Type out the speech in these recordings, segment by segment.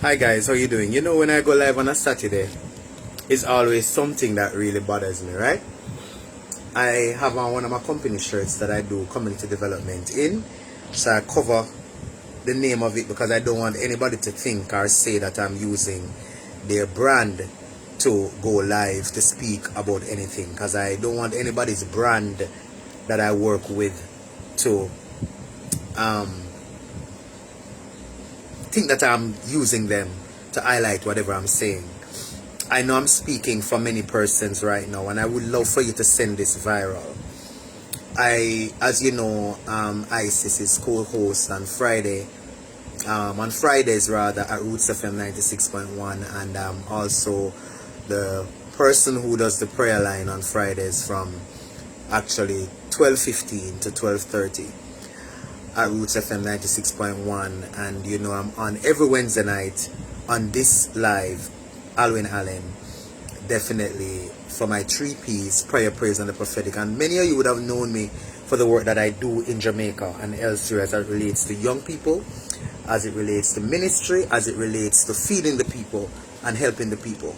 Hi guys, how you doing? You know, when I go live on a Saturday, it's always something that really bothers me, right? I have on one of my company shirts that I do community development in, so I cover the name of it because I don't want anybody to think or say that I'm using their brand to go live to speak about anything, because I don't want anybody's brand that I work with to think that I'm using them to highlight whatever I'm saying. I know I'm speaking for many persons right now, and I would love for you to send this viral. As you know, ISIS is co-host on Fridays rather, at Roots FM 96.1, and also the person who does the prayer line on Fridays from actually 12:15 to 12:30 at Roots FM 96.1, and you know I'm on every Wednesday night on this live, Alwyn Allen, definitely for my 3Ps, prayer, praise, and the prophetic. And many of you would have known me for the work that I do in Jamaica and elsewhere as it relates to young people, as it relates to ministry, as it relates to feeding the people and helping the people.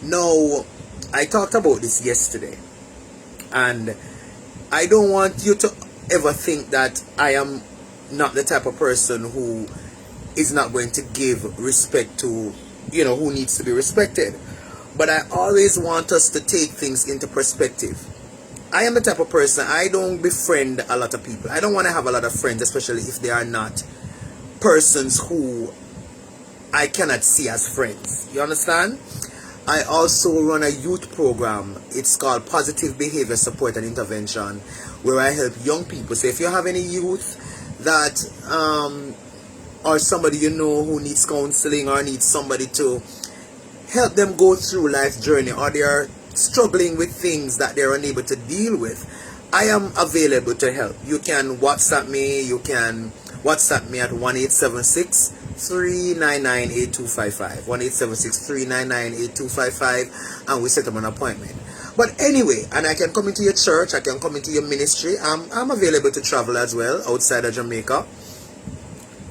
Now, I talked about this yesterday, and I don't want you to ever think that I am not the type of person who is not going to give respect to, who needs to be respected. But I always want us to take things into perspective. I am the type of person, I don't befriend a lot of people. I don't want to have a lot of friends, especially if they are not persons who I cannot see as friends. You understand? I also run a youth program. It's called Positive Behavior Support and Intervention, where I help young people. So if you have any youth that or somebody you know who needs counseling or needs somebody to help them go through life's journey, or they are struggling with things that they're unable to deal with, I am available to help. You can WhatsApp me. You can WhatsApp me at 1-876-399-8255. 1-876-399-8255, and we set up an appointment. But anyway, and I can come into your church, I can come into your ministry. I'm available to travel as well outside of Jamaica,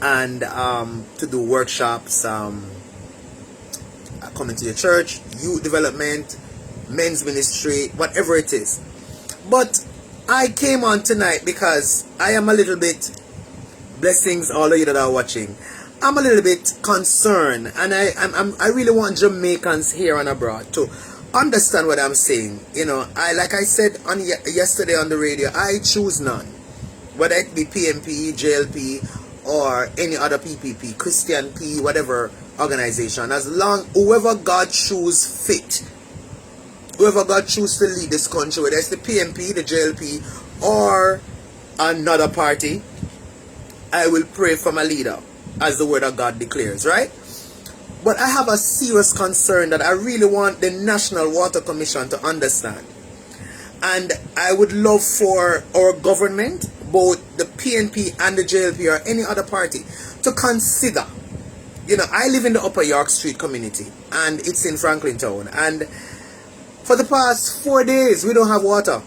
and to do workshops. I come into your church, youth development, men's ministry, whatever it is. But I came on tonight because I am a little bit, blessings all of you that are watching, I'm a little bit concerned, and I really want Jamaicans here and abroad to understand what I'm saying. Like I said yesterday on the radio, I choose none, whether it be PMP, JLP, or any other PPP, Christian P, whatever organization, as long whoever God choose fit, whoever God choose to lead this country, whether it's the PMP, the JLP, or another party, I will pray for my leader, as the word of God declares, right? But I have a serious concern that I really want the National Water Commission to understand. And I would love for our government, both the PNP and the JLP or any other party, to consider. I live in the Upper York Street community, and it's in Franklinton. And for the past 4 days, we don't have water.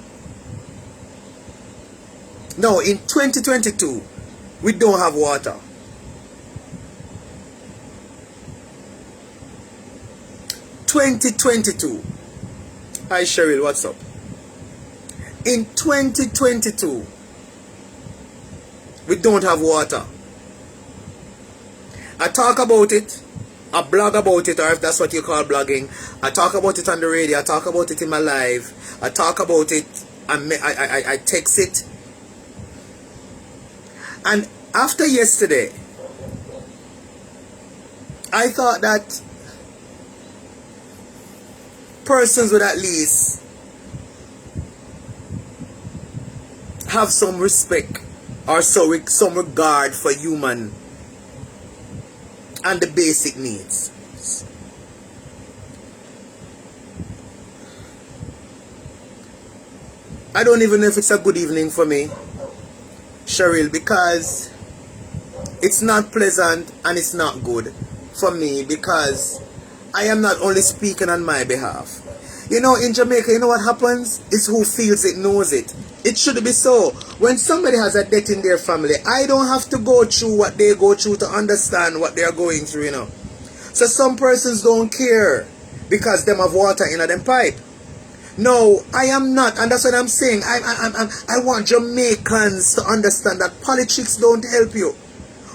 No, in 2022, we don't have water. 2022. Hi Cheryl, what's up? In 2022, we don't have water. I talk about it, I blog about it, or if that's what you call blogging. I talk about it on the radio, I talk about it in my live, I talk about it, I text it. And after yesterday, I thought that persons would at least have some respect or some regard for human and the basic needs. I don't even know if it's a good evening for me, Cheryl, because it's not pleasant and it's not good for me, because I am not only speaking on my behalf. In Jamaica, you know what happens? It's who feels it knows it. It should be so. When somebody has a death in their family, I don't have to go through what they go through to understand what they are going through, So some persons don't care because them have water in them pipe. No, I am not, and that's what I'm saying. I want Jamaicans to understand that politics don't help you.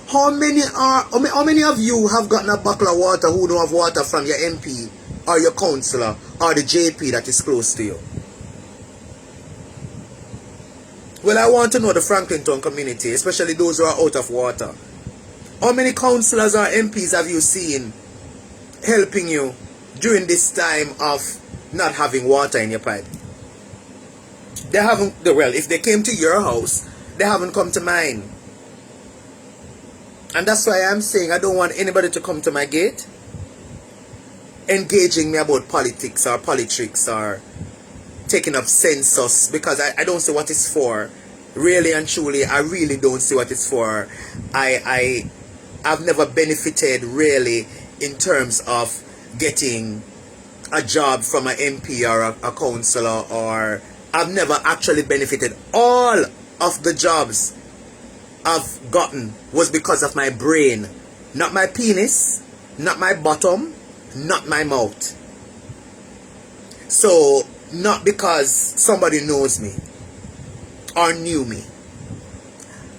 How many of you have gotten a bottle of water who don't have water from your MP or your councillor or the JP that is close to you? Well, I want to know the Franklinton community, especially those who are out of water. How many councillors or MPs have you seen helping you during this time of not having water in your pipe? They haven't, well, if they came to your house, they haven't come to mine. And that's why I'm saying I don't want anybody to come to my gate engaging me about politics or politics or taking up census, because I don't see what it's for. Really and truly, I really don't see what it's for. I've never benefited really in terms of getting a job from an MP or a councillor, or I've never actually benefited. All of the jobs I've gotten was because of my brain, not my penis, not my bottom, not my mouth. So, not because somebody knows me or knew me.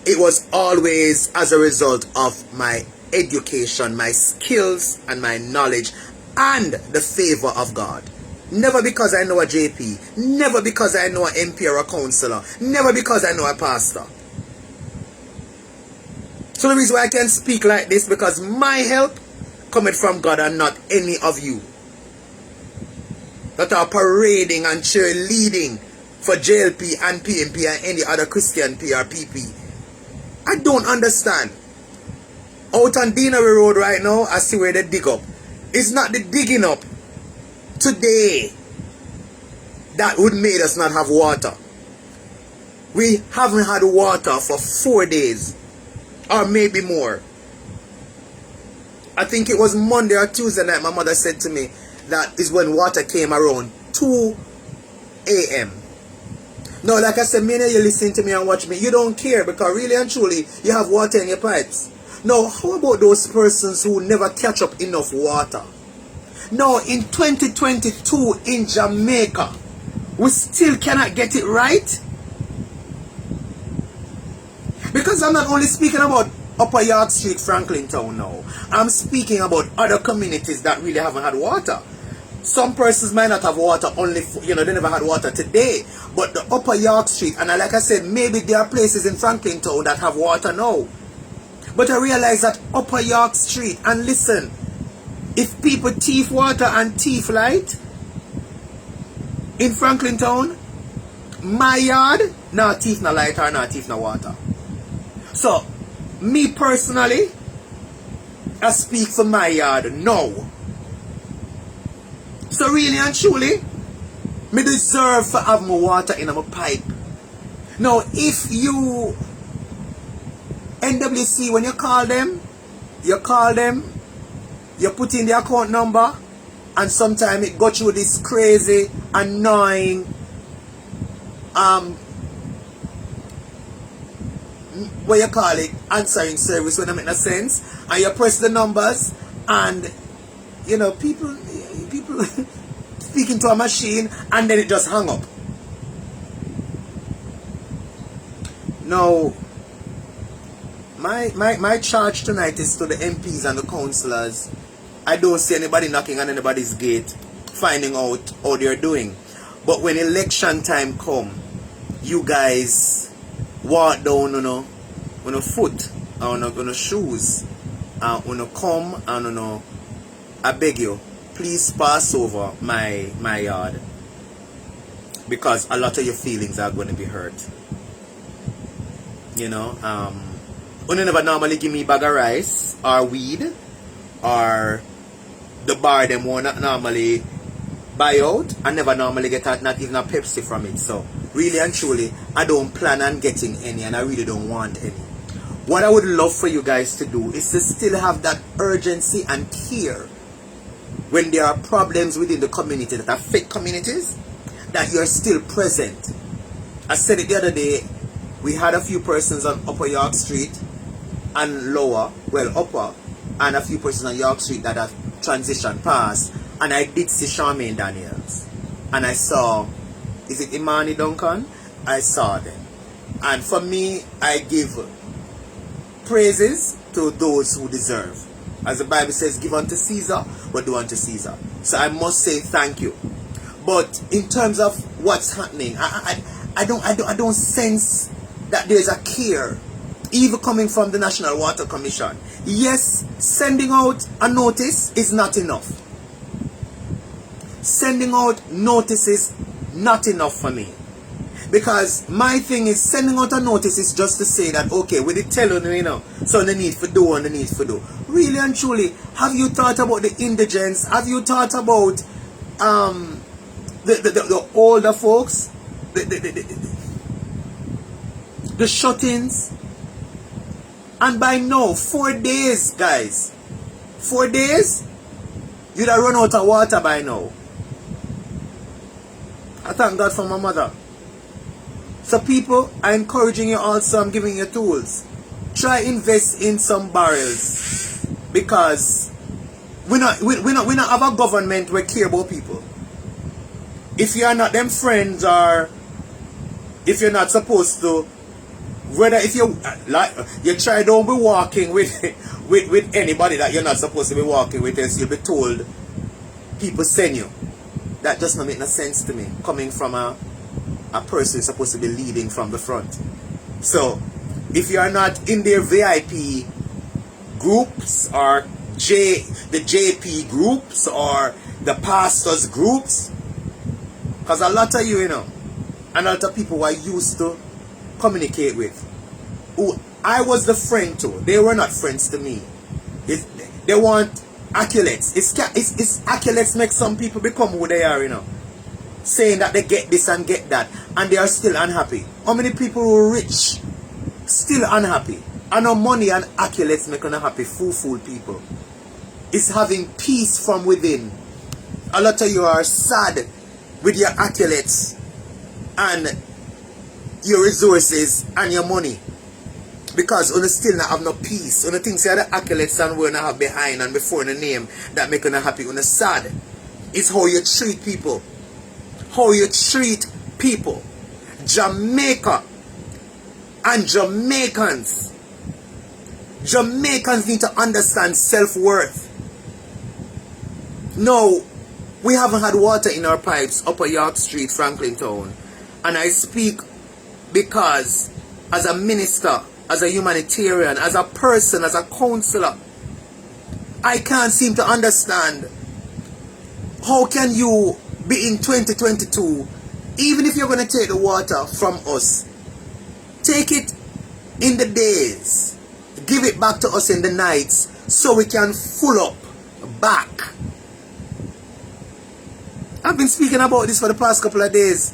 It was always as a result of my education, my skills, and my knowledge, and the favor of God. Never because I know a JP, never because I know an MP or a councillor, never because I know a pastor. So the reason why I can speak like this, because my help cometh from God and not any of you that are parading and cheerleading for JLP and PMP and any other Christian PRPP. I don't understand. Out on Deanery Road right now, I see where they dig up. It's not the digging up today that would make us not have water. We haven't had water for 4 days, or maybe more. I think it was Monday or Tuesday night my mother said to me that is when water came around 2 a.m. Now, like I said, many of you listen to me and watch me, you don't care because really and truly you have water in your pipes. Now, how about those persons who never catch up enough water? Now, in 2022 in Jamaica, we still cannot get it right? Because I'm not only speaking about Upper York Street, Franklinton now. I'm speaking about other communities that really haven't had water. Some persons might not have water only, they never had water today. But the Upper York Street, and like I said, maybe there are places in Franklinton that have water now. But I realize that Upper York Street, and listen, if people thief water and thief light in Franklinton, my yard, not thief no light or not thief no water. So, me personally, I speak for my yard now. So really and truly, me deserve to have my water in my pipe. Now, if you NWC, when you call them, you put in the account number, and sometimes it go through this crazy, annoying, what you call it, answering service when it make no sense, and you press the numbers, and people speaking to a machine, and then it just hung up. Now, my charge tonight is to the MPs and the councillors. I don't see anybody knocking on anybody's gate, finding out how they're doing. But when election time come, you guys walk down on a foot, on a shoes, and on a come, and on I beg you, please pass over my yard, because a lot of your feelings are going to be hurt. You never normally give me bag of rice or weed, or the bar them won't normally buy out. I never normally get not even a Pepsi from it. So really and truly, I don't plan on getting any, and I really don't want any. What I would love for you guys to do is to still have that urgency and care when there are problems within the community that affect communities, that you're still present. I said it the other day, we had a few persons on Upper York Street and lower, well upper, and a few persons on York Street that have transition passed, and I did see Charmaine Daniels. And I saw, is it Imani Duncan? I saw them. And for me, I give praises to those who deserve. As the Bible says, give unto Caesar what do unto Caesar. So I must say thank you. But in terms of what's happening, I don't sense that there's a care, even coming from the National Water Commission. Yes, sending out a notice is not enough. Sending out notices not enough for me. Because my thing is, sending out a notice is just to say that, okay, we did tell you, you know, so the need for do and the need for do. Really and truly, have you thought about the indigents? Have you thought about the older folks? The shut-ins? And by now, 4 days, guys. 4 days? You'd have run out of water by now. I thank God for my mother. So people, I'm encouraging you also, I'm giving you tools. Try invest in some barrels. Because we not have a government where care about people. If you are not them friends, or if you're not supposed to, whether if you like, you try don't be walking with anybody that you're not supposed to be walking with, else you'll be told people send you. That just not make no sense to me, coming from a person who's supposed to be leading from the front. So if you are not in their VIP groups, or the JP groups, or the pastors groups, because a lot of you know, and a lot of people who I used to communicate with, who I was the friend to, they were not friends to me. They want accolades. It's accolades make some people become who they are, you know. Saying that they get this and get that, and they are still unhappy. How many people who are rich still unhappy? I know money and accolades make unhappy. Fool people. It's having peace from within. A lot of you are sad with your accolades and your resources and your money, because you still not have no peace. You think say the accolades and we not have behind and before in the name that make you happy. You sad. It's how you treat people. How you treat people. Jamaica and Jamaicans need to understand self-worth. No, we haven't had water in our pipes Upper York Street, Franklinton. And I speak because as a minister, as a humanitarian, as a person, as a counselor, I can't seem to understand how can you be in 2022, even if you're going to take the water from us, take it in the days, give it back to us in the nights, so we can full up back. I've been speaking about this for the past couple of days,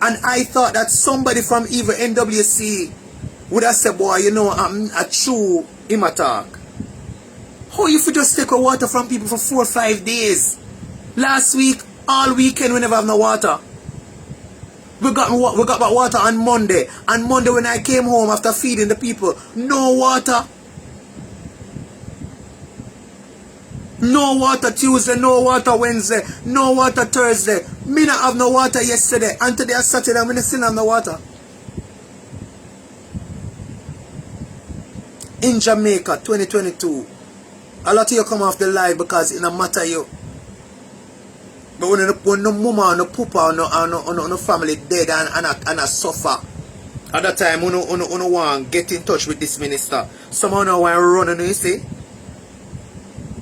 and I thought that somebody from either NWC would have said, boy, you know, I'm a true imatalk. How you could just take a water from people for 4 or 5 days? Last week, all weekend we never have no water. We got water on Monday. And Monday when I came home after feeding the people, no water. No water Tuesday, no water Wednesday, no water Thursday. Me not have no water yesterday. And today is Saturday and we still have no water. In Jamaica 2022, a lot of you come off the live because it don't matter you. But when no mama or no papa or no family dead and a suffer, at that time, you want to get in touch with this minister. Someone want to run, you see?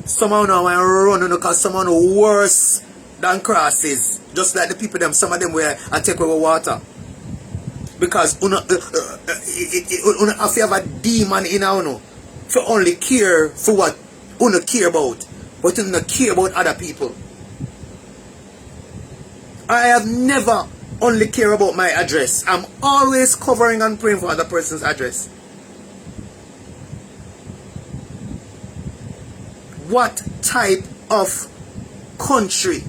Someone want to run because someone worse than crosses. Just like the people them, some of them where I take away water. Because you have to have a demon in you for only care for what you care about. But you don't care about other people. I have never only care about my address. I'm always covering and praying for other person's address. What type of country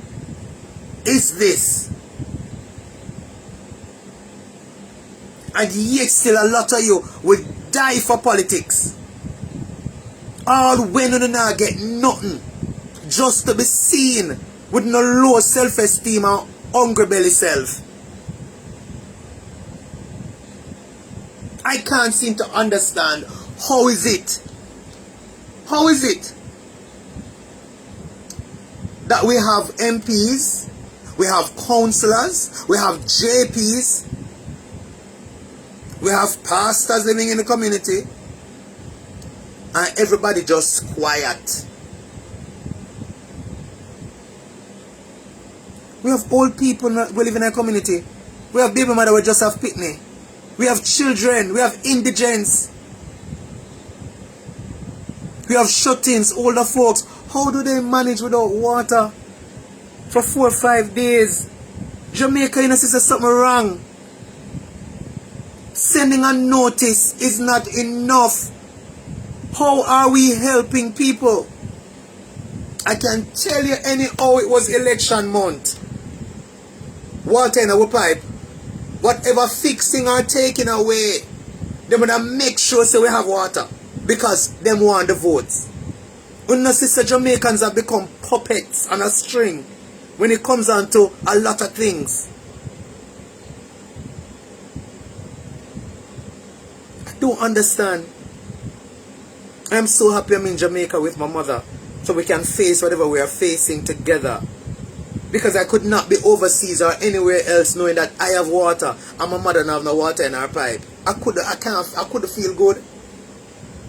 is this? And yet still a lot of you will die for politics. All when you not get nothing. just to be seen with no low self-esteem and hungry belly self. I can't seem to understand how is it that we have MPs, we have councillors, we have JPs, we have pastors living in the community, and everybody just quiet. We have old people who live in our community. We have baby mother who just have pitney. We have children. We have indigents. We have shut-ins, older folks. How do they manage without water for 4 or 5 days? Jamaica, you know, says something wrong. Sending a notice is not enough. How are we helping people? I can tell you anyhow it was election month. Water in our pipe. Whatever fixing or taking away, they gonna make sure so we have water. Because them want the votes. You know, sister, Jamaicans have become puppets on a string when it comes down to a lot of things. I don't understand. I'm so happy I'm in Jamaica with my mother so we can face whatever we are facing together. Because I could not be overseas or anywhere else knowing that I have water and my mother don't have no water in her pipe. I could feel good.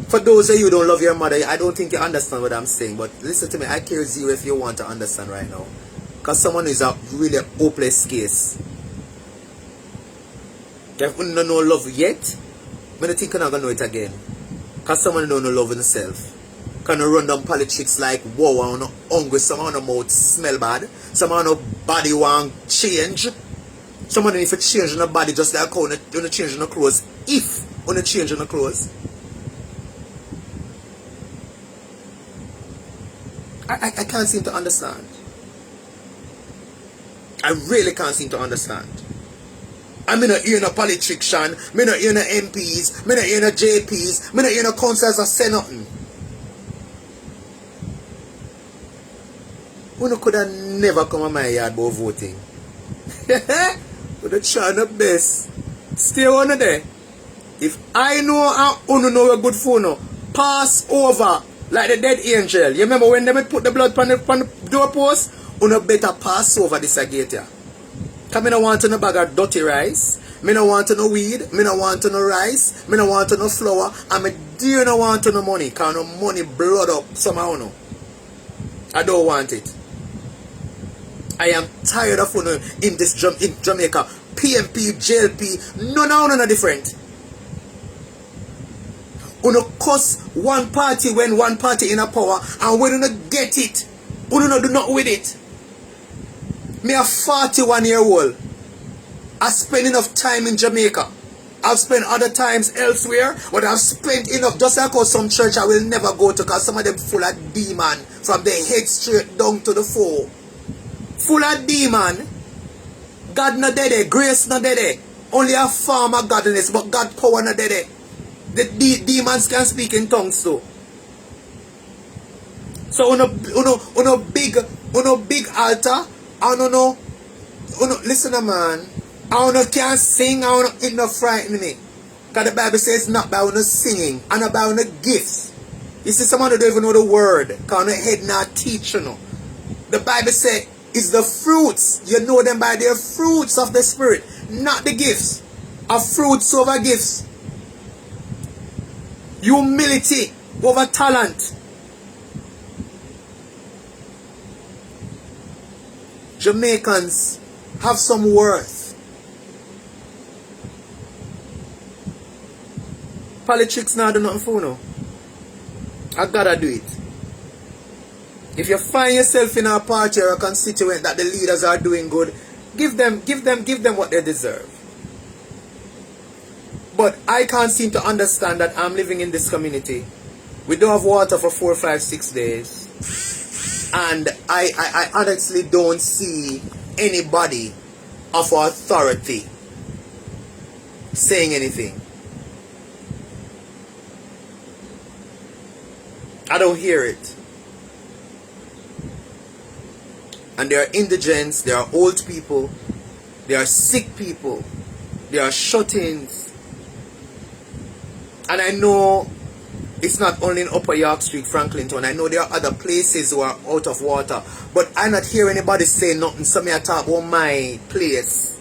For those of you who don't love your mother, I don't think you understand what I'm saying. But listen to me, I care zero if you want to understand right now. Because someone is a really hopeless case. If you don't know love yet, I don't think you're not going to know it again. Because someone don't know love himself. Kind of run down politics like, whoa, I'm not hungry, someone on mouth smell bad, someone on body want change, someone if you change in the body just like how you change in the clothes, if you change in the clothes. I can't seem to understand. I really can't seem to understand. I'm not hearing no politician, I'm not hearing no MPs, I'm not hearing no JPs, I'm not hearing no councillors that say nothing. We could have never come on my yard about voting. But they try the best. Stay on there. If I know and you know a good phone, pass over like the dead angel. You remember when they put the blood on the doorpost? You better pass over this gate here. Because I don't want no bag of dirty rice. I don't want no weed. I don't want no rice. I don't want no flour. And I don't want no money. Because no money blood up somehow. No. I don't want it. I am tired of in Jamaica. PMP, JLP, no different. Uno cuss one party when one party in a power, and when you get it, uno do not with it. Me a 41-year-old. I spend enough time in Jamaica. I've spent other times elsewhere, but I've spent enough. Just like how some church I will never go to, because some of them full of demon from their head straight down to the floor. Full of demon. God not dead, grace not dead. Only a form of godliness, but God power not dead. The demons can speak in tongues too. So uno big altar, and listen man, I can't sing, it not frighten me. Because the Bible says not by singing, and not by gifts. You see, someone who don't even know the word, because their head not teach, The Bible says, it's the fruits. You know them by their fruits of the Spirit, not the gifts. Of fruits over gifts. Humility over talent. Jamaicans have some worth. Politics now do nothing for you. I gotta do it. If you find yourself in a party or a constituent that the leaders are doing good, give them what they deserve. But I can't seem to understand that I'm living in this community. We don't have water for 4, 5, 6 days. And I honestly don't see anybody of authority saying anything. I don't hear it. And there are indigents, there are old people, there are sick people, there are shut-ins. And I know it's not only in Upper York Street, Franklinton. I know there are other places who are out of water. But I not hear anybody say nothing. So me I talk about my place.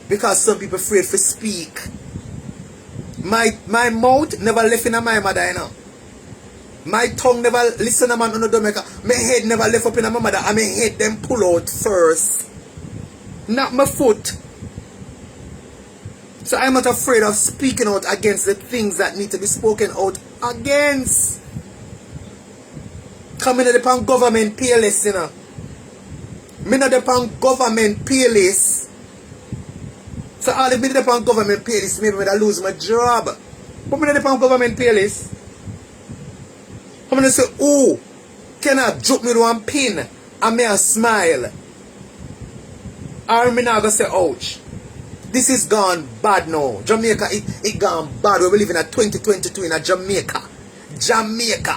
Because some people afraid to speak. My mouth never left in my mother, you know. My tongue never listen to man on the Jamaica. My head never left up in my mother. And my head them pull out first. Not my foot. So I'm not afraid of speaking out against the things that need to be spoken out against. Coming to the government Payless, you know. Me not the government Payless. So all if me the government Payless, maybe I lose my job. But me not the government Payless. I'm gonna say, oh, can I drop me to one pin and me a smile? Or me not gonna say, ouch. This is gone bad now. Jamaica, it gone bad. We live in a 2022 in a Jamaica. Jamaica.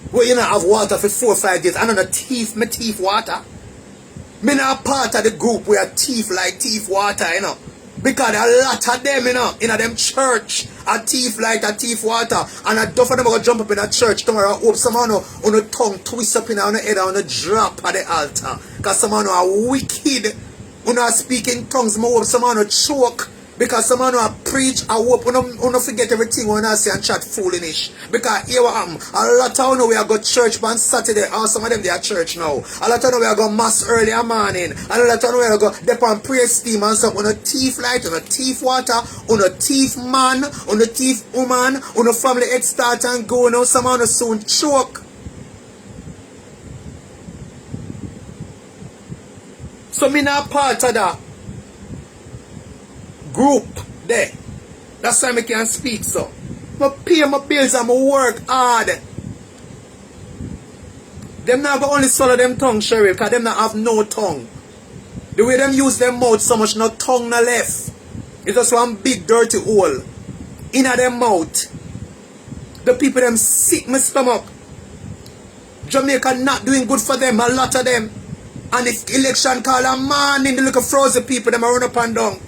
Where you not have water for 4 or 5 days. I know the thief, me thief water. Me not part of the group where thief like thief water, you know. Because a lot of them, you know, in a them church, a thief like a thief water. And a duff of them are going to jump up in a church tomorrow and hope someone on the tongue twist up in on the head and on the drop at the altar. Because someone are wicked. When I speak in tongues, I hope someone will choke. Because someone will preach, I hope you don't forget everything when I say and chat foolish. Because here what happen, a lot of you we are go church on Saturday, or some of them they are church now. A lot of you we are go mass early in the morning. And a lot of you we are go dip on praise team and stuff. On a thief light, on a thief water, on a thief man, on a thief woman, on a family head start and go. Now someone will soon choke. So me not part of that group there. That's why I can speak so. I pay my bills and I work hard. Them not go only swallow them tongue, Cheryl, because them not have no tongue. The way them use them mouth so much, no tongue no left. It's just one big dirty hole in them mouth. The people them sick my stomach. Jamaica not doing good for them, a lot of them. And if election call a man in the little frozen people, them run up and down.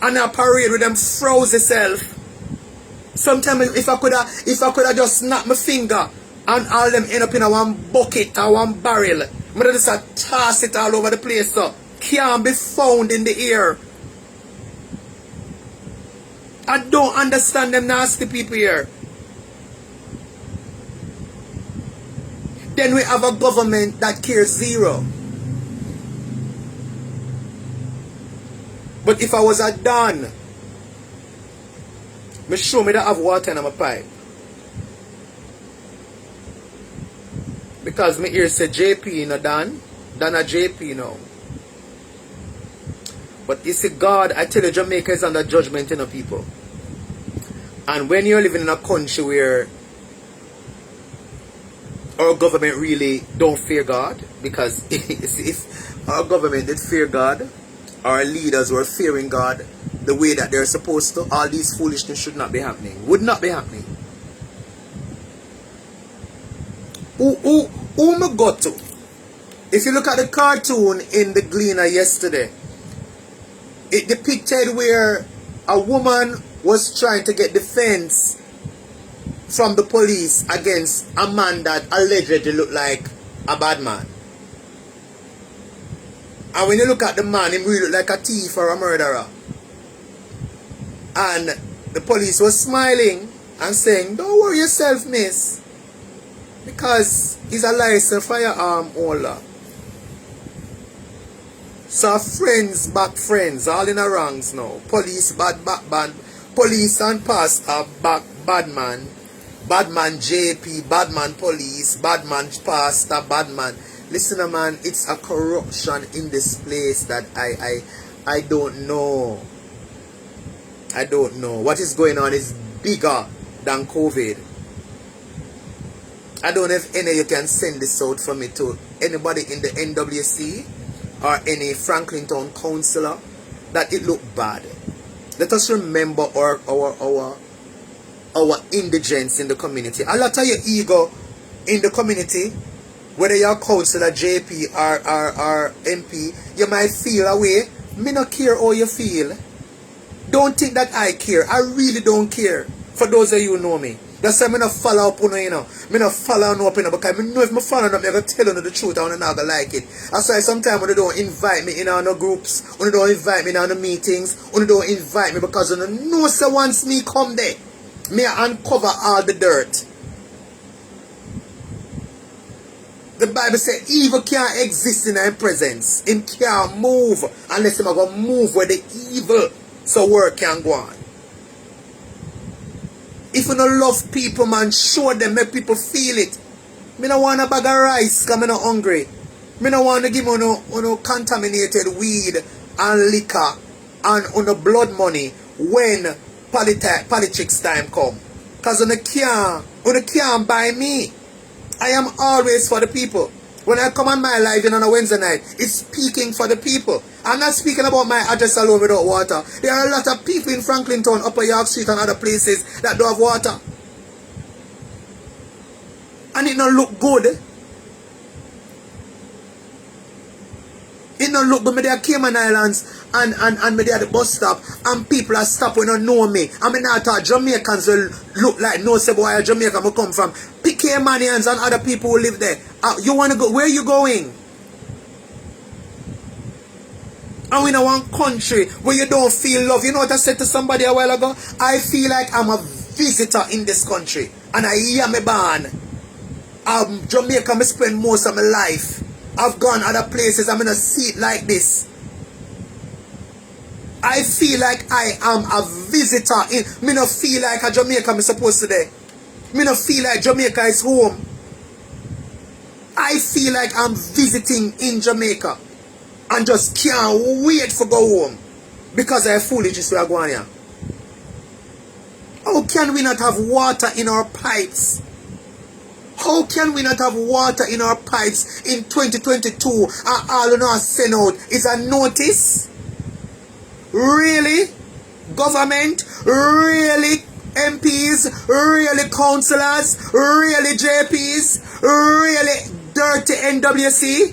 And a parade with them frozen self. Sometimes if I could have just snapped my finger and all them end up in a one bucket or one barrel, I just toss it all over the place so can't be found in the air. I don't understand them nasty people here. Then we have a government that cares zero. But if I was a Don, me show me that I have water in my pipe. Because me here say JP no Don a JP now. But you see God, I tell you Jamaica is under judgment, you know, people. And when you're living in a country where our government really don't fear God, because if our government did fear God, our leaders were fearing God the way that they're supposed to, all these foolishness should not be happening. Would not be happening. Who me got to? If you look at the cartoon in the Gleaner yesterday, it depicted where a woman was trying to get defense from the police against a man that allegedly looked like a bad man. And when you look at the man, he really look like a thief or a murderer. And the police was smiling and saying, don't worry yourself, miss. Because he's a licensed firearm holder. So friends back friends, all in a ranks now. Police bad. Police and pastor back bad man. Bad man JP, bad man police, bad man pastor, bad man. Listen, man, it's a corruption in this place that I don't know. I don't know. What is going on is bigger than COVID. I don't know if any of you can send this out for me to anybody in the NWC or any Franklinton councillor that it looked bad. Let us remember our indigents in the community. A lot of your ego in the community whether you're councillor, JP or MP, you might feel a way. Me not care how you feel. Don't think that I care. I really don't care. For those of you who know me. That's why I not follow up on you know. Me not follow up you know, because I know if I follow up, I'm going to tell you the truth and I'm not going to like it. That's why sometimes when they don't invite me in on the groups, when they don't invite me in on the meetings, when they don't invite me because when they know so once me come there, me uncover all the dirt. The Bible says evil can't exist in our presence. It can't move unless I'm going to move where the evil so work can go on. If you don't love people, man, show them, make people feel it. Me don't want a bag of rice because I'm not hungry. Me don't want to give you no contaminated weed and liquor and no blood money when politics time come. Because you can't buy me. I am always for the people. When I come on my live on a Wednesday night, it's speaking for the people. I'm not speaking about my address alone without water. There are a lot of people in Franklinton, Upper York Street and other places that don't have water. And it don't look good. It don't look good. Me there Cayman Islands and me there at the bus stop and people are stopping and don't know me. I mean I thought Jamaicans will look like no say boy Jamaica I come from. Caymanians and other people who live there. You want to go? Where are you going? And we in one country where you don't feel love. You know what I said to somebody a while ago? I feel like I'm a visitor in this country. And I am a born. Jamaica, I spend most of my life. I've gone other places. I'm in a seat like this. I feel like I am a visitor. Me not feel like a Jamaica I'm supposed to be. Me not feel like Jamaica is home. I feel like I'm visiting in Jamaica and just can't wait for go home because I foolishness we are going here. How can we not have water in our pipes? How can we not have water in our pipes in 2022 and all in our send out is a notice? Really? Government? Really? MPs, really councillors, really JPs, really dirty NWC?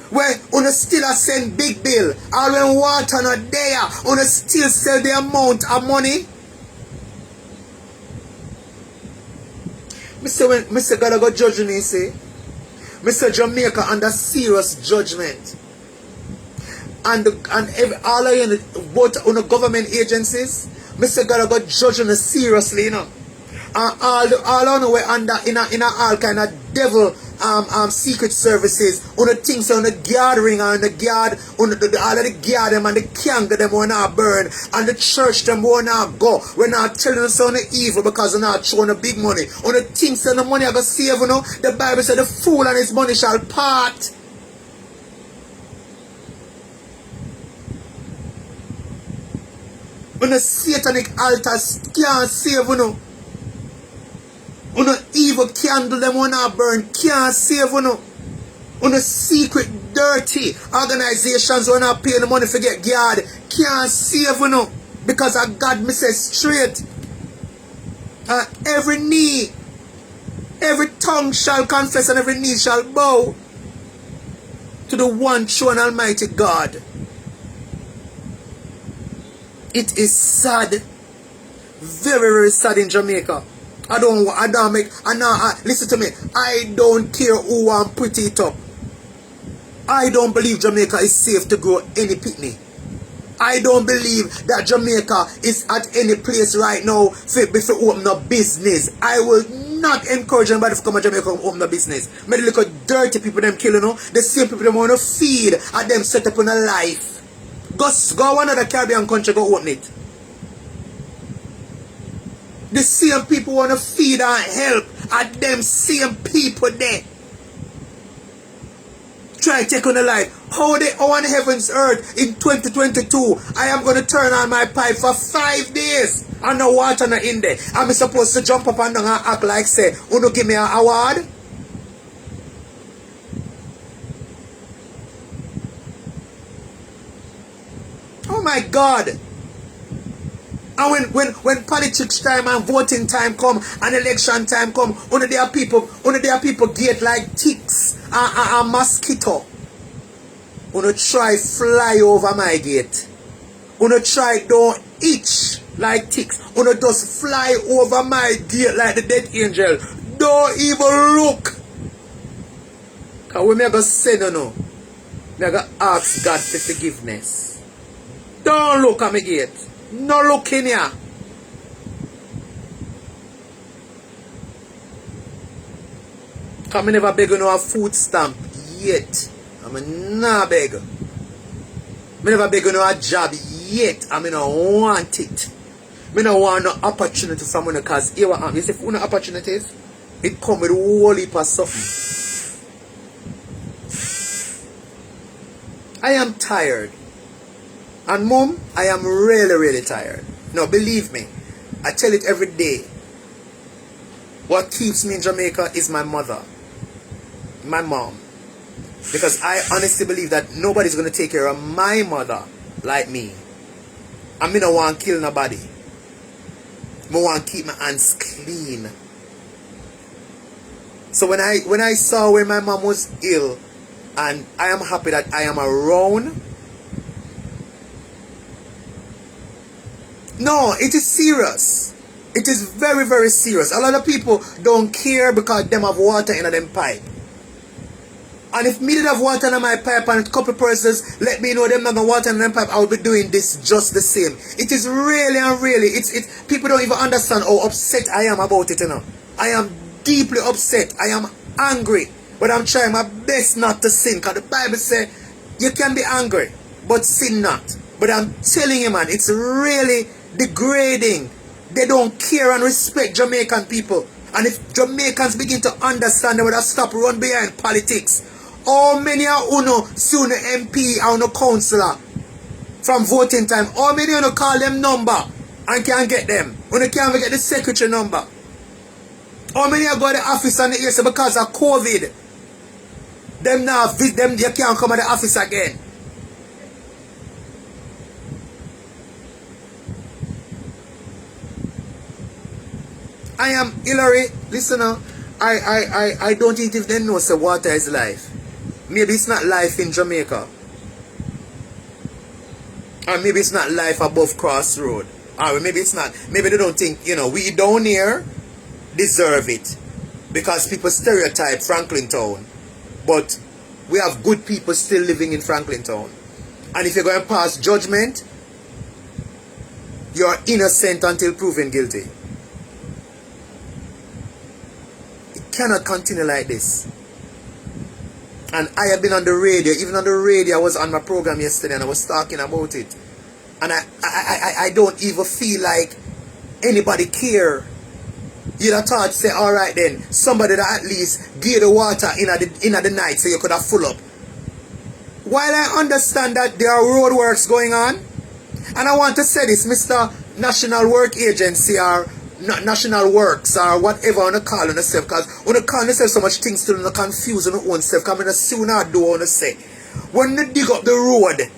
Where una still a send big bill, all when water not there, una still sell the amount of money? Mr. God go judge me, say. Mr. Jamaica under serious judgment. And all of you, both on the government agencies, Mr. God got judging us seriously, you know. And all on the way under in all kind of devil secret services, on the things on the gathering and the guard, on the all of the guard them and the candle them will not burn, and the church them will not go. We're not telling us on the evil because we're not showing the big money. On the things and the money I got save, you know, the Bible said the fool and his money shall part. On the satanic altars can't save, you know. On the evil candle them will not burn can't save, you know. On the secret dirty organizations will not pay the money for get guard can't save, you know. Because of God me say straight. Every knee, every tongue shall confess and every knee shall bow to the one true and almighty God. It is sad, very, very sad in Jamaica. Listen to me, I don't care who I'm pretty it up. I don't believe Jamaica is safe to grow any picnic. I don't believe that Jamaica is at any place right now before open a business. I will not encourage anybody to come to Jamaica and open a business. Maybe look at dirty people them killing, you know. The same people them want to feed and them set up in a life. Go another Caribbean country, go open it. The same people want to feed and help and them same people there. Try to take on the life. How on heaven's earth in 2022 I am going to turn on my pipe for 5 days and no water not in there. I'm supposed to jump up and down and act like say, "Uno give me an award?" Oh my God. And when politics time and voting time come and election time come, only there are people get like ticks and mosquito. Wanna try fly over my gate. Wanna try don't itch like ticks. Wanna just fly over my gate like the dead angel. Don't even look. Cause when me go say no, me go ask God for forgiveness. Don't look at my gate. No look in here. Cause me never beg you no a food stamp yet. I'm not beg. Me never beg you no a job yet. I no want it. Me no want no opportunity from you cause here what happen. You see for no opportunities, it come with a whole heap of something. I am tired. And mom, I am really, really tired. No, believe me. I tell it every day. What keeps me in Jamaica is my mother. My mom. Because I honestly believe that nobody's going to take care of my mother like me. And me don't want to kill nobody. I want to keep my hands clean. So when I saw when my mom was ill, and I am happy that I am around. No, it is serious. It is very, very serious. A lot of people don't care because them have water in them pipe. And if me did have water in my pipe and a couple persons let me know them not got water in them pipe, I would be doing this just the same. It is really and really, it's people don't even understand how upset I am about it, you know. I am deeply upset. I am angry. But I'm trying my best not to sin. Because the Bible says you can be angry, but sin not. But I'm telling you, man, it's really degrading. They don't care and respect Jamaican people. And if Jamaicans begin to understand, they would have stopped run behind politics. How many are uno soon MP or no councillor from voting time? How many uno call them number and can get them? Uno can't even get the secretary number. How many are going to the office and the ear because of COVID? Them now, them you can't come at the office again. I am Hillary. Listen now, I don't think if they know say water is life. Maybe it's not life in Jamaica. Or maybe it's not life above Crossroad. Or maybe it's not. Maybe they don't think, you know, we down here deserve it. Because people stereotype Franklinton. But we have good people still living in Franklinton. And if you're going to pass judgment, you're innocent until proven guilty. It cannot continue like this. And I have been on the radio. Even on the radio, I was on my program yesterday and I was talking about it. And I don't even feel like anybody care. You'd have thought, say, alright then, somebody that at least give the water in the night so you could have full up. While I understand that there are road works going on, and I want to say this, Mr. National Work Agency or National Works or whatever you want to call on yourself, because when you call yourself so much things to confuse on your own self, because I sooner do want to say, when you dig up the road,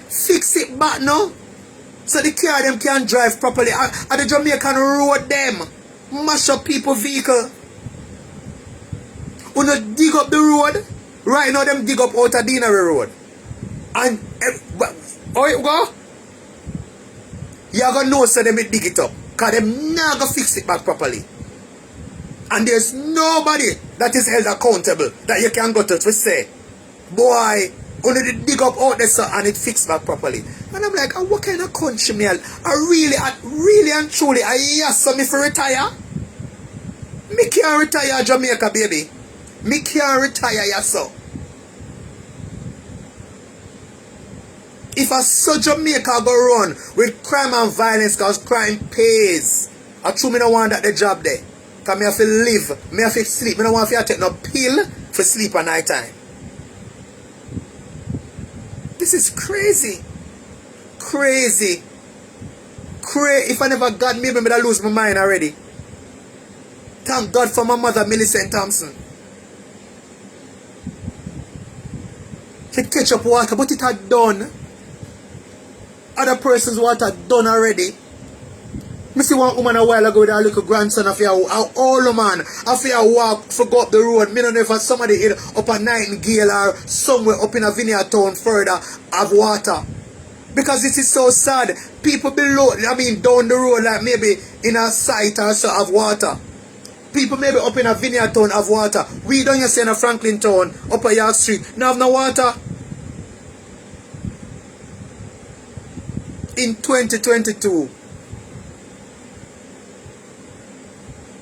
fix it back now, so the car them can drive properly, and the Jamaican road them, mash up people vehicle. When you dig up the road, right now them dig up out of Gleaner road. And, how it go? You're going to know so them dig it up. Because them not going to fix it back properly. And there's nobody that is held accountable that you can go to say, boy, only dig up out there so and it fixed back properly. And I'm like, what kind of country me? I really and truly, I yes, so me for retire. Me can't retire Jamaica, baby. Me can't retire, yes, so. If I saw Jamaica go run with crime and violence, because crime pays, I true me don't want that the job there. Because me have to live, me have to sleep. Me don't want to take no pill for sleep at night time. This is crazy. Crazy. If I never got me, maybe I lose my mind already. Thank God for my mother, Millicent Thompson. She catch up water, but it had done. Other person's water done already. Me see one woman a while ago with her little grandson of your old man. After you walk for go up the road. Me don't know if somebody in up a Nightingale or somewhere up in a vineyard town further have water. Because it is so sad. People below, I mean down the road like maybe in a site or so have water. People maybe up in a vineyard town have water. We don't just say in a Franklinton up a York Street. Now have no water. In 2022.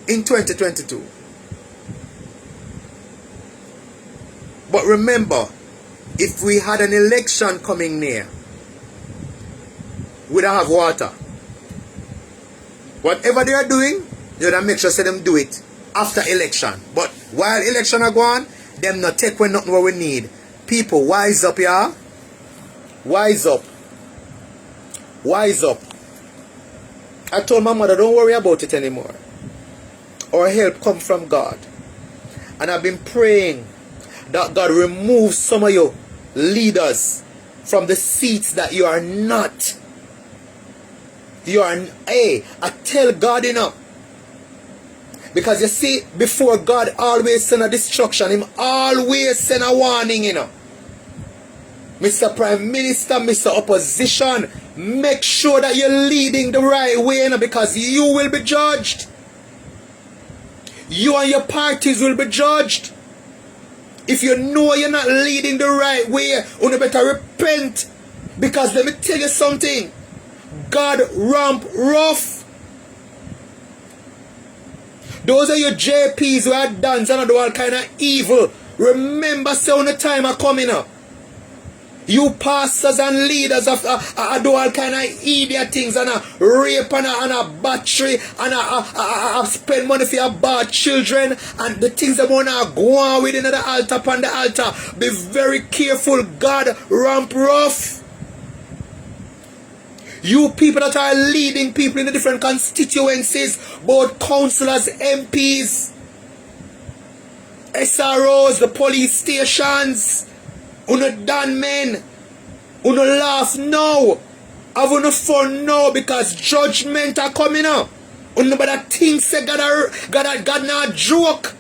In 2022. But remember, if we had an election coming near, we don't have water. Whatever they are doing, you gotta make sure say them do it after election. But while election are going, them not take when nothing what we need. People, wise up, yeah? Wise up. Wise up. I told my mother, don't worry about it anymore. Our help come from God. And I've been praying that God remove some of your leaders from the seats that you are not. You are, hey, I tell God enough. Because you see, before God always send a destruction, Him always send a warning, you know. Mr. Prime Minister, Mr. Opposition, make sure that you're leading the right way, you know, because you will be judged. You and your parties will be judged. If you know you're not leading the right way, you better repent. Because let me tell you something. God ramp rough. Those are your JPs who are dance and do all kind of evil. Remember, say when the time are coming up. You pastors and leaders of do all kind of idiot things and rape and a battery and spend money for your bad children and the things that want to go on within the altar upon the altar. Be very careful. God ramp rough. You people that are leading people in the different constituencies, both councillors, MPs, SROs, the police stations, uno done men, uno laugh now, have uno fun now because judgment are coming up. Uno better think say God not joke.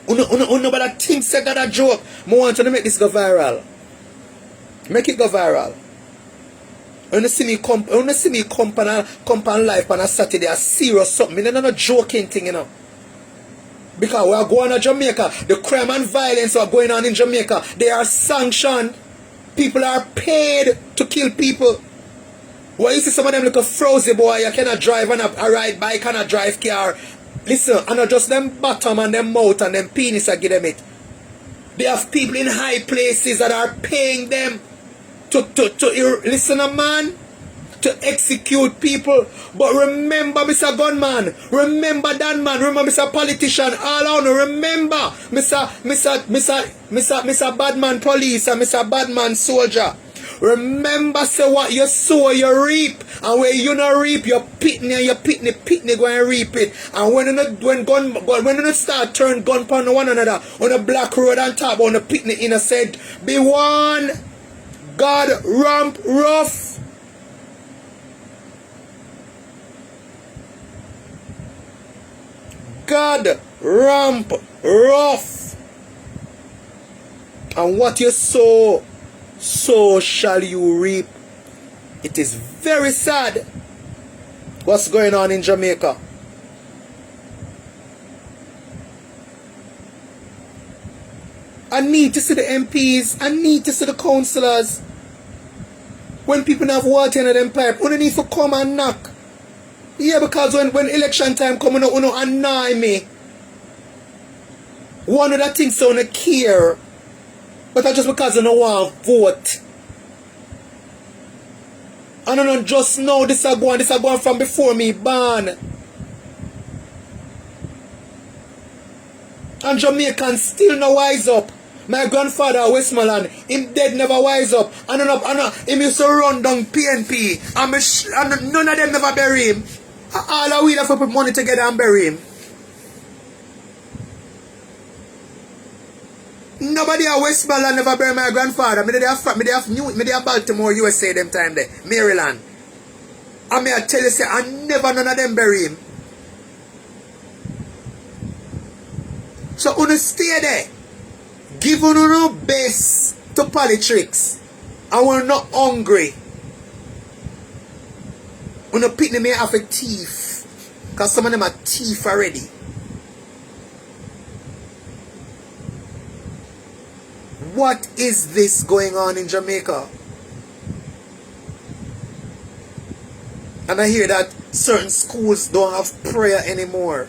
Uno better think say God a joke. I want to make this go viral. Make it go viral. When see me come on live on a Saturday, a serious something. It's not a joking thing, you know. Because we are going to Jamaica. The crime and violence are going on in Jamaica. They are sanctioned. People are paid to kill people. Why you see some of them like a frozen boy, you cannot drive and a ride bike and a drive car. Listen, and not just them bottom and them mouth and them penis I give them it. They have people in high places that are paying them to listen a man, to execute people. But remember, Mr. Gunman, remember that man, remember Mr. Politician, all on remember Mr. Badman Police and Mr. Badman Soldier. Remember, say what you sow, you reap. And when you not reap, you pitney and you pitney go and reap it. And when you start turn gun upon one another on a black road and top on the pitney innocent, be one. God ramp rough. God ramp rough. And what you sow, so shall you reap. It is very sad what's going on in Jamaica. I need to see the MPs. I need to see the councillors. When people have water in them pipe, you need to come and knock. Yeah, because when election time come, you annoy me. One of the things I don't care. But that's just because I don't want to vote. And I don't just know this is going from before me born. And Jamaicans still no wise up. My grandfather Westmoreland, him dead never wise up. And him used to run down PNP. And none of them never bury him. All of we have to put money together and bury him. Nobody at Westmoreland never bury my grandfather. Me there Baltimore, USA them time there. Maryland. And me I tell you say I never none of them bury him. So you stay there. Give you no base to politics. And we're not hungry. You pick me have a thief. Because some of them are thief already. What is this going on in Jamaica? And I hear that certain schools don't have prayer anymore.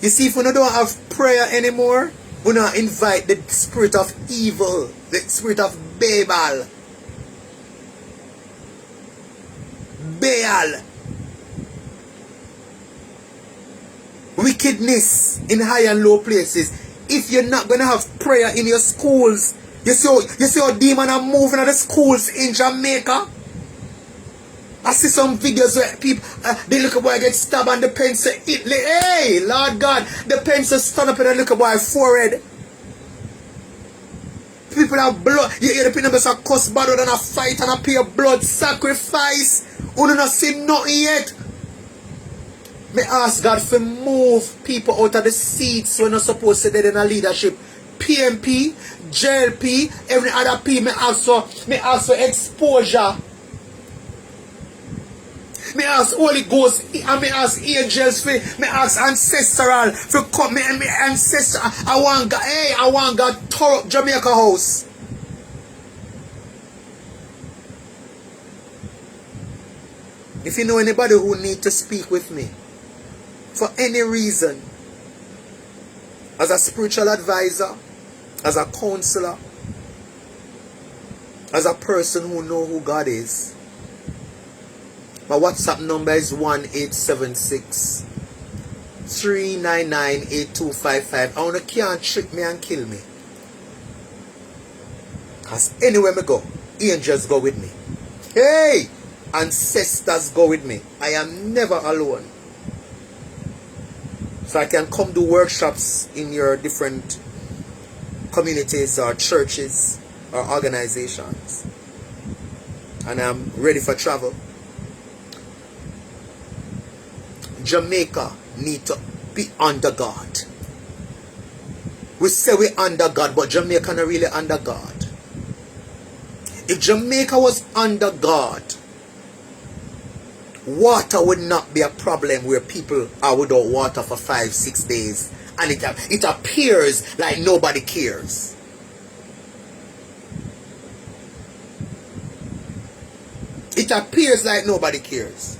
You see, if we don't have prayer anymore, we don't invite the spirit of evil, the spirit of Baal. Wickedness in high and low places. If you're not going to have prayer in your schools, you see how demons are moving at the schools in Jamaica? I see some videos where people, the little boy get stabbed and the pencil hit. Hey, Lord God, the pencil stand up in the little boy's forehead. People have blood. You hear the people say cuss better than a fight and a pay blood sacrifice. You don't see nothing yet. Me ask God to move people out of the seats when they're supposed to be in a leadership. PMP, JLP, every other P. Me also exposure. Me ask Holy Ghost and me ask angels for me ask ancestral for come me ancestor. I want God tore up Jamaica house. If you know anybody who need to speak with me for any reason, as a spiritual advisor, as a counselor, as a person who know who God is, my WhatsApp number is 1876 399 8255. I want to can't trick me and kill me. Because anywhere me go, angels go with me. Hey! Ancestors go with me. I am never alone. So I can come do workshops in your different communities or churches or organizations. And I'm ready for travel. Jamaica need to be under God. We say we under God, but Jamaica not really under God. If Jamaica was under God, water would not be a problem where people are without water for 5-6 days and it appears like nobody cares. It appears like nobody cares.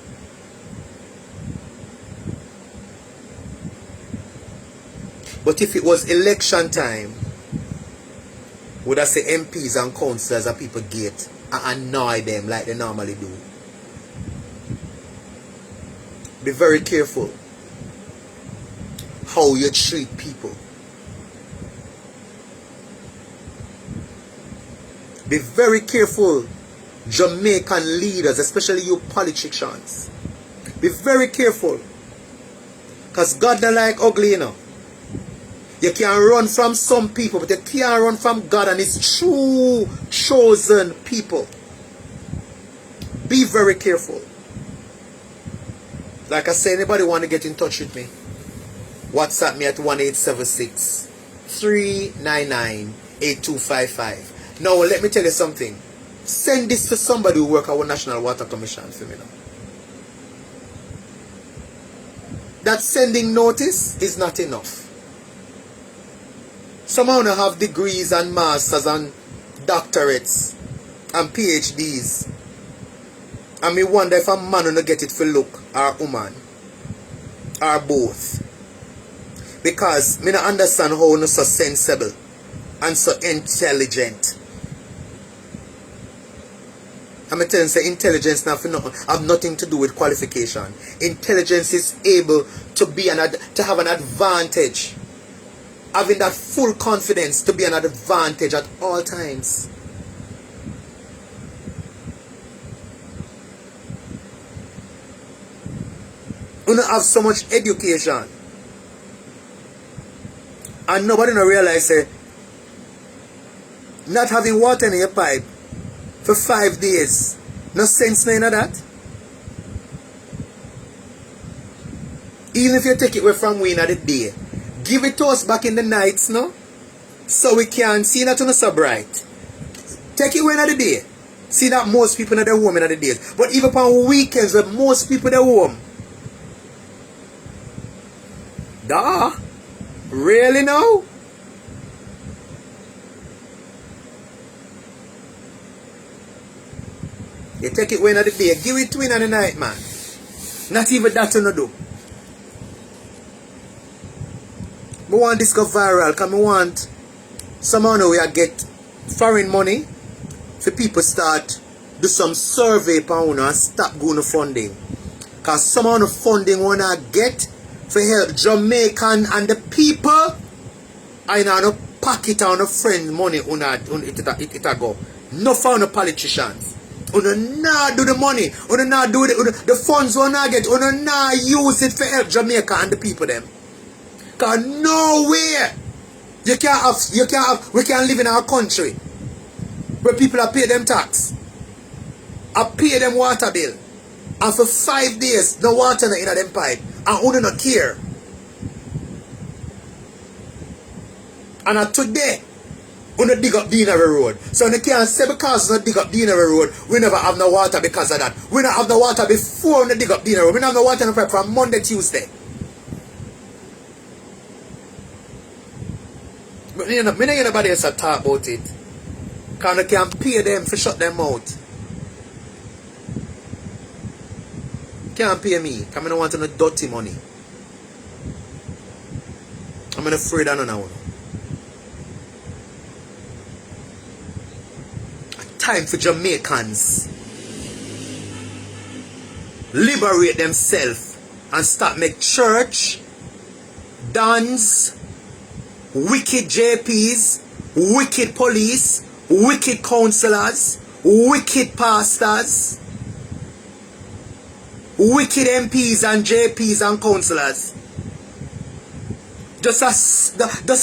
But if it was election time, would I say MPs and councillors and people get and annoy them like they normally do? Be very careful how you treat people. Be very careful, Jamaican leaders, especially you politicians. Be very careful. Because God don't like ugly, you know. You can run from some people, but you can't run from God and His true chosen people. Be very careful. Like I say, anybody want to get in touch with me, WhatsApp me at 1876 399 8255. Now let me tell you something. Send this to somebody who work at our National Water Commission for me now. That sending notice is not enough. Some of them have degrees and masters and doctorates and PhDs. And me wonder if a man will get it for look or a woman or both. Because me not understand how you're so sensible and so intelligent. I'm telling you, intelligence have nothing to do with qualification. Intelligence is able to be to have an advantage. Having that full confidence to be an advantage at all times. You don't have so much education. And nobody don't realize not having water in your pipe for 5 days. No sense in that. Even if you take it away from we in the day, give it to us back in the nights, no? So we can see that on so bright. Take it away in the day. See that most people in their home in the days. But even on weekends where most people in their home. Duh. Really now? You take it away in the day. Give it to in the night, man. Not even that you no do. I want this go viral because I want somehow we get foreign money for people start do some survey pound and stop going to funding. Because somehow the funding wanna get for help Jamaican and the people I know pocket on a friend money it go. No for the politicians. Una not do the money. Una not do the funds wanna get. Una not use it for help Jamaica and the people them. Cause nowhere we can't live in our country where people are pay them tax, are pay them water bill, and for 5 days no water in them pipe, and only not care. And today, we dig up Gleaner Road. So you can't say because we dig up Gleaner Road, we never have no water because of that. We don't have no water before we dig up Gleaner Road. We don't have no water in the pipe from Monday, Tuesday. But you know, I don't hear nobody else talk about it. Because they can pay them for shut them out. Can't pay me because I don't want no dirty money. I'm afraid of none of them. Time for Jamaicans liberate themselves and start make church, dance, wicked JPs, wicked police, wicked councillors, wicked pastors, wicked MPs and JPs and councillors. Just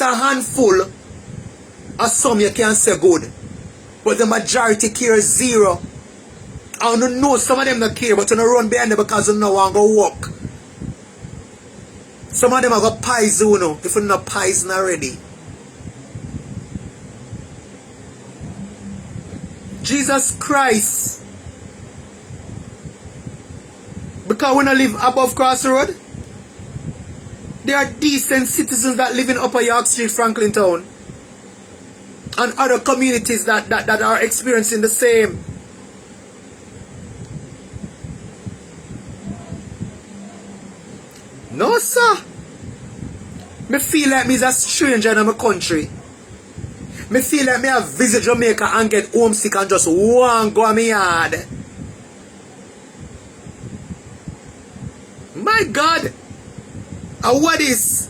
a handful of some you can say good. But the majority care zero. I don't know some of them don't care, but you don't run behind them because you know want to go walk. Some of them are got poison, you know, if you're not poison already. Jesus Christ. Because when I live above Crossroad, there are decent citizens that live in Upper York Street, Franklinton, and other communities that are experiencing the same. No, sir. Me feel like me is a stranger in my country. Me feel like me have visit Jamaica and get homesick and just want go on me yard. My God. And what is?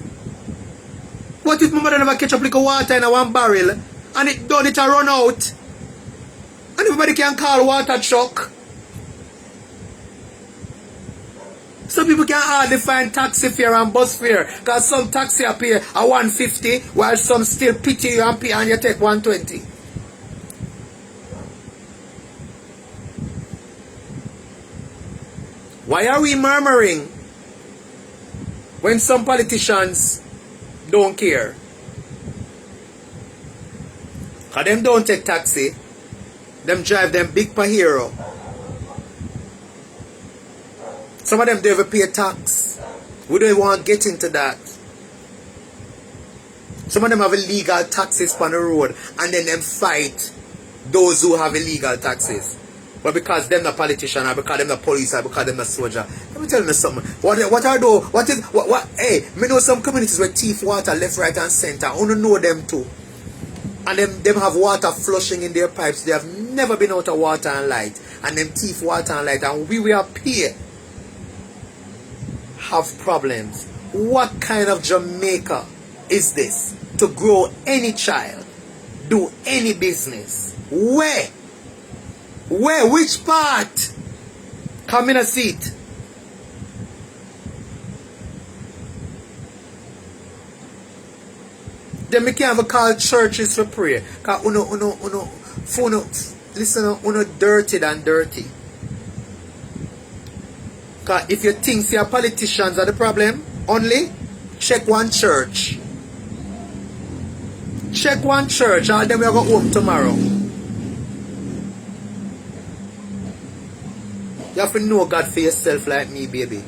What if my mother never catch up like water in a one barrel and it done it a run out? And everybody can call water truck. Some people can hardly find taxi fare and bus fare because some taxi up here are 150 while some still pity you and pay and you take 120. Why are we murmuring when some politicians don't care? Because them don't take taxi, them drive them big Pajero. Some of them don't even pay tax. We don't want to get into that. Some of them have illegal taxes on the road and then them fight those who have illegal taxes. But because them not politician or because them not police or because them not soldier. Let me tell you something. What are those? Hey, me know some communities where thief water left, right and center. I only know them too. And them have water flushing in their pipes. They have never been out of water and light. And them thief water and light. And we will pay. Have problems. What kind of Jamaica is this? To grow any child, do any business? Where? Which part? Come in a seat. Then we can't even call churches for prayer. Because uno dirty than dirty. Because if you think your politicians are the problem, only check one church. Check one church and then we'll go home tomorrow. You have to know God for yourself like me, baby.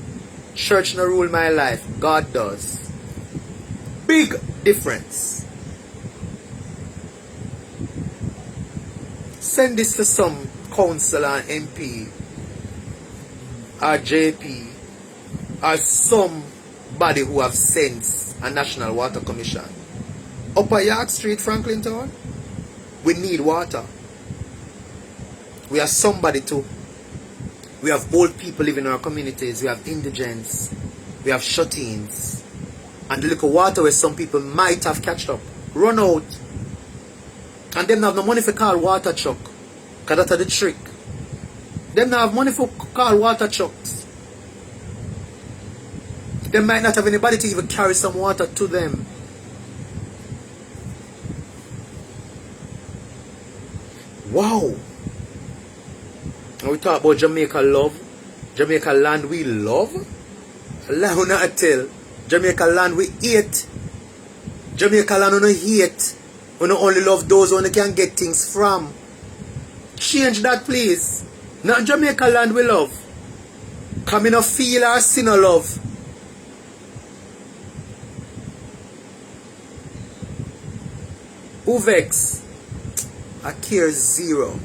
Church no rule my life. God does. Big difference. Send this to some councillor and MP or JP or somebody who have sense, a National Water Commission. Upper York Street, Franklinton, we need water. We have somebody too. We have old people living in our communities. We have indigents. We have shut-ins. And the little water where some people might have catched up, run out. And them have no money for call water truck. Because that's the trick. Them not have money for call water trucks. They might not have anybody to even carry some water to them. Wow. And we talk about Jamaica love. Jamaica land we love. Allah will not tell. Jamaica land we hate. Jamaica land we no hate. We no only love those who can get things from. Change that please. Not Jamaica land we love. Come in a feel or see no love. Who vex? I care zero.